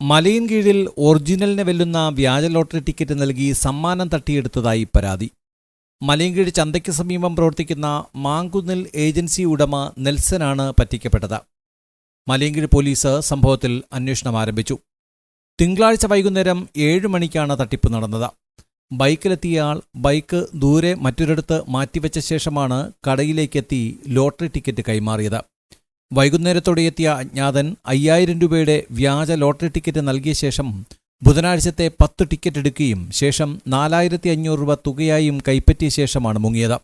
മലയിൻകീഴിൽ ഒറിജിനലിനെ വെല്ലുന്ന വ്യാജ lottery ticket നൽകി സമ്മാനം തട്ടിയെടുത്തതായി പരാതി. മലയിൻകീഴ് ചന്തയ്ക്ക് സമീപം പ്രവർത്തിക്കുന്ന മാങ്കുന്നിൽ ഏജൻസി ഉടമ നെൽസനാണ് പറ്റിക്കപ്പെട്ടത്. മലയിൻകീഴ് പോലീസ് സംഭവത്തിൽ അന്വേഷണം ആരംഭിച്ചു. തിങ്കളാഴ്ച വൈകുന്നേരം 7 മണിക്കാണ് തട്ടിപ്പ് നടന്നത്. ബൈക്കിലെത്തിയ ആൾ ബൈക്ക് ദൂരെ മറ്റൊരിടത്ത് മാറ്റിവെച്ച ശേഷമാണ് കടയിലേക്കെത്തി ലോട്ടറി ടിക്കറ്റ് കൈമാറിയത്. വൈകുന്നേരത്തോടെ എത്തിയ അജ്ഞാതൻ 5000 രൂപയുടെ വ്യാജ ലോട്ടറി ടിക്കറ്റ് നൽകിയ ശേഷം ബുധനാഴ്ചത്തെ 10 ടിക്കറ്റ് എടുക്കുകയും ശേഷം 4500 രൂപ തുകയായും കൈപ്പറ്റിയ ശേഷമാണ് മുങ്ങിയത്.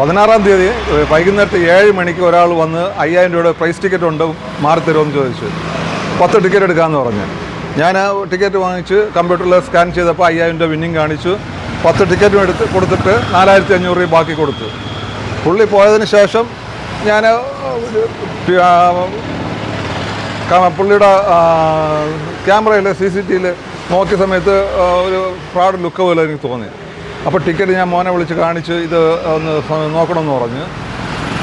പതിനാറാം തീയതി വൈകുന്നേരത്തെ 7 മണിക്ക് ഒരാൾ വന്ന് 5000 രൂപയുടെ പ്രൈസ് ടിക്കറ്റ് ഉണ്ട്, മാറിത്തരുമെന്ന് ചോദിച്ചു. 10 ടിക്കറ്റ് എടുക്കാമെന്ന് പറഞ്ഞു. ഞാൻ ടിക്കറ്റ് വാങ്ങിച്ച് കമ്പ്യൂട്ടറിൽ സ്കാൻ ചെയ്തപ്പോൾ 5000 രൂപ വിന്നിങ് കാണിച്ചു. 10 ടിക്കറ്റും എടുത്ത് കൊടുത്തിട്ട് 4500 രൂപ ബാക്കി കൊടുത്തു. പുള്ളി പോയതിന് ശേഷം ഞാൻ പുള്ളിയുടെ ക്യാമറയിൽ CCTVയിൽ നോക്കിയ സമയത്ത് ഒരു ഫ്രോഡ് ലുക്ക് പോലെ എനിക്ക് തോന്നി. അപ്പോൾ ടിക്കറ്റ് ഞാൻ മോനെ വിളിച്ച് കാണിച്ച് ഇത് ഒന്ന് നോക്കണമെന്ന് പറഞ്ഞ്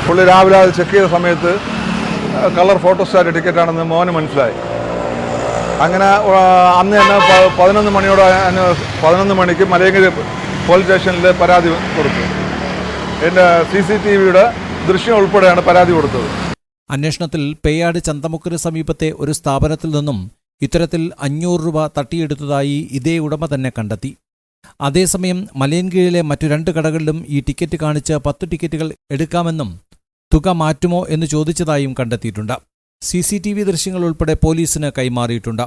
പുള്ളി രാവിലെ അത് ചെക്ക് ചെയ്ത സമയത്ത് കളർ ഫോട്ടോസ്റ്റാറ്റ് ടിക്കറ്റാണെന്ന് മോന് മനസ്സിലായി. അങ്ങനെ അന്ന് തന്നെ 11 മണിക്ക് മലയങ്കിഴ് പോലീസ് സ്റ്റേഷനിൽ പരാതി കൊടുത്തു. എൻ്റെ CCTVയുടെ ദൃശ്യം ഉൾപ്പെടെയാണ് പരാതി കൊടുത്തത്. അന്വേഷണത്തിൽ പേയാട് ചന്തമുക്കിന് സമീപത്തെ ഒരു സ്ഥാപനത്തിൽ നിന്നും ഇത്തരത്തിൽ 500 രൂപ തട്ടിയെടുത്തതായി ഇതേ ഉടമ തന്നെ കണ്ടെത്തി. അതേസമയം മലയൻകീഴിലെ മറ്റു 2 കടകളിലും ഈ ടിക്കറ്റ് കാണിച്ച് 10 ടിക്കറ്റുകൾ എടുക്കാമെന്നും തുക മാറ്റുമോ എന്ന് ചോദിച്ചതായും കണ്ടെത്തിയിട്ടുണ്ട്. CCTV ദൃശ്യങ്ങൾ ഉൾപ്പെടെ പോലീസിന് കൈമാറിയിട്ടുണ്ട്.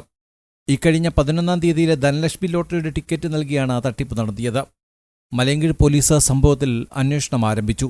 ഇക്കഴിഞ്ഞ 11-ാം തീയതിയിലെ ധനലക്ഷ്മി ലോട്ടറിയുടെ ടിക്കറ്റ് നൽകിയാണ് തട്ടിപ്പ് നടത്തിയത്. മലയൻകീഴ് പോലീസ് സംഭവത്തിൽ അന്വേഷണം ആരംഭിച്ചു.